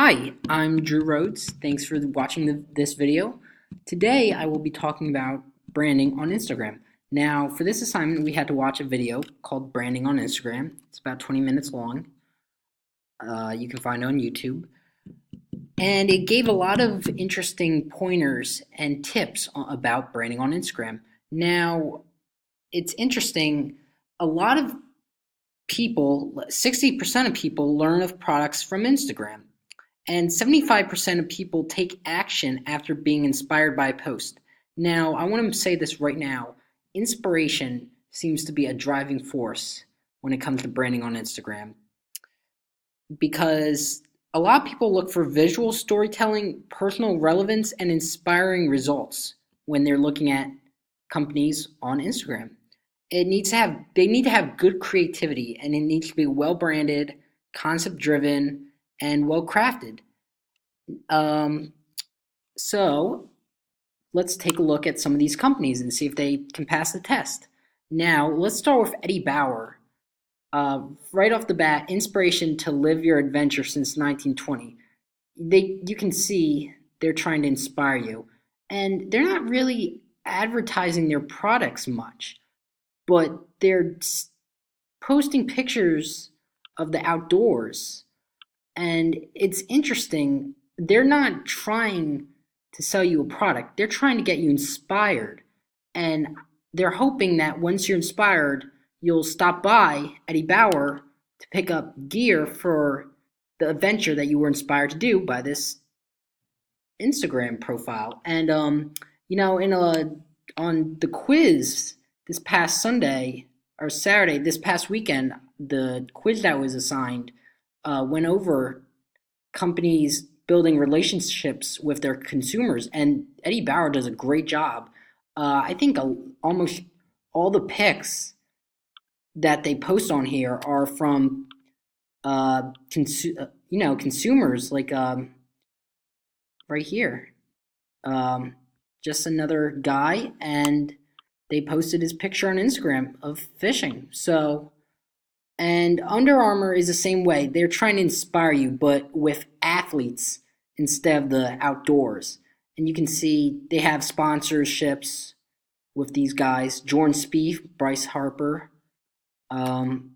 Hi, I'm Drew Rhodes. Thanks for watching this video. Today I will be talking about branding on Instagram. Now, for this assignment, we had to watch a video called Branding on Instagram. It's about 20 minutes long. You can find it on YouTube. And it gave a lot of interesting pointers and tips about branding on Instagram. Now, it's interesting, a lot of people, 60% of people learn of products from Instagram. And 75% of people take action after being inspired by a post. Now, I want to say this right now. Inspiration seems to be a driving force when it comes to branding on Instagram, because a lot of people look for visual storytelling, personal relevance, and inspiring results when they're looking at companies on Instagram. They need to have good creativity, and it needs to be well branded, concept driven, and well crafted. So let's take a look at some of these companies and see if they can pass the test. Now, let's start with Eddie Bauer. Right off the bat, inspiration to live your adventure since 1920. You can see they're trying to inspire you, and they're not really advertising their products much, but they're posting pictures of the outdoors. And it's interesting, they're not trying to sell you a product, they're trying to get you inspired. And they're hoping that once you're inspired, you'll stop by Eddie Bauer to pick up gear for the adventure that you were inspired to do by this Instagram profile. And on the quiz this past Sunday or Saturday, this past weekend, the quiz that was assigned went over companies building relationships with their consumers, and Eddie Bauer does a great job. I think almost all the pics that they post on here are from consumers, like right here. Just another guy, and they posted his picture on Instagram of fishing. And Under Armour is the same way. They're trying to inspire you, but with athletes instead of the outdoors. And you can see they have sponsorships with these guys, Jordan Spieth, Bryce Harper. And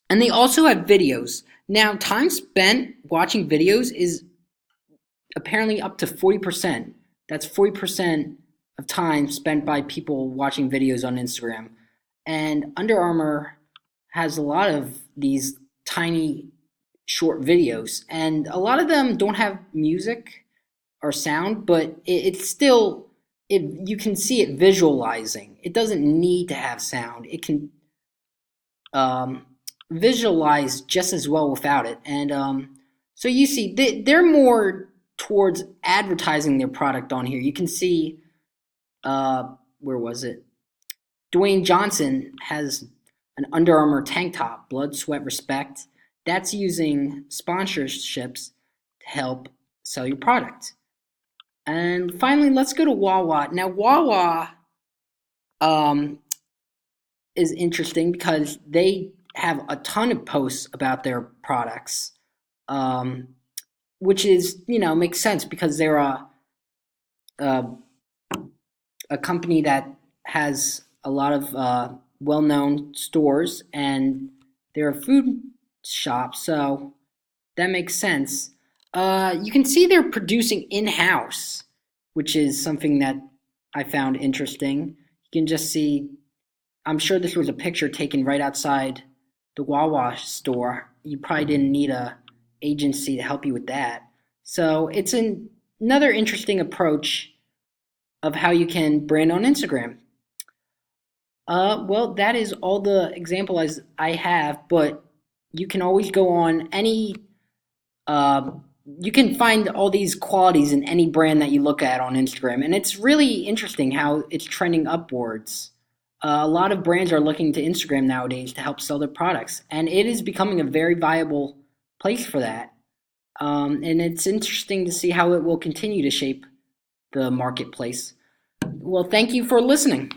they also have videos. Now, time spent watching videos is apparently up to 40%. That's 40% of time spent by people watching videos on Instagram. And Under Armour has a lot of these tiny short videos, and a lot of them don't have music or sound, but it's still, you can see it visualizing. It doesn't need to have sound. It can visualize just as well without it. And so you see they're more towards advertising their product on here. You can see, where was it? Dwayne Johnson has an Under Armour tank top, blood, sweat, respect. That's using sponsorships to help sell your product. And finally, let's go to Wawa. Now, Wawa is interesting because they have a ton of posts about their products, which is, makes sense because they're a company that has a lot of well-known stores, and they're a food shop, so that makes sense. You can see they're producing in-house, which is something that I found interesting. You can just see, I'm sure this was a picture taken right outside the Wawa store. You probably didn't need a agency to help you with that. So it's another interesting approach of how you can brand on Instagram. Well, that is all the examples I have, but you can always go on any, you can find all these qualities in any brand that you look at on Instagram, and it's really interesting how it's trending upwards. A lot of brands are looking to Instagram nowadays to help sell their products, and it is becoming a very viable place for that. And it's interesting to see how it will continue to shape the marketplace. Well, thank you for listening.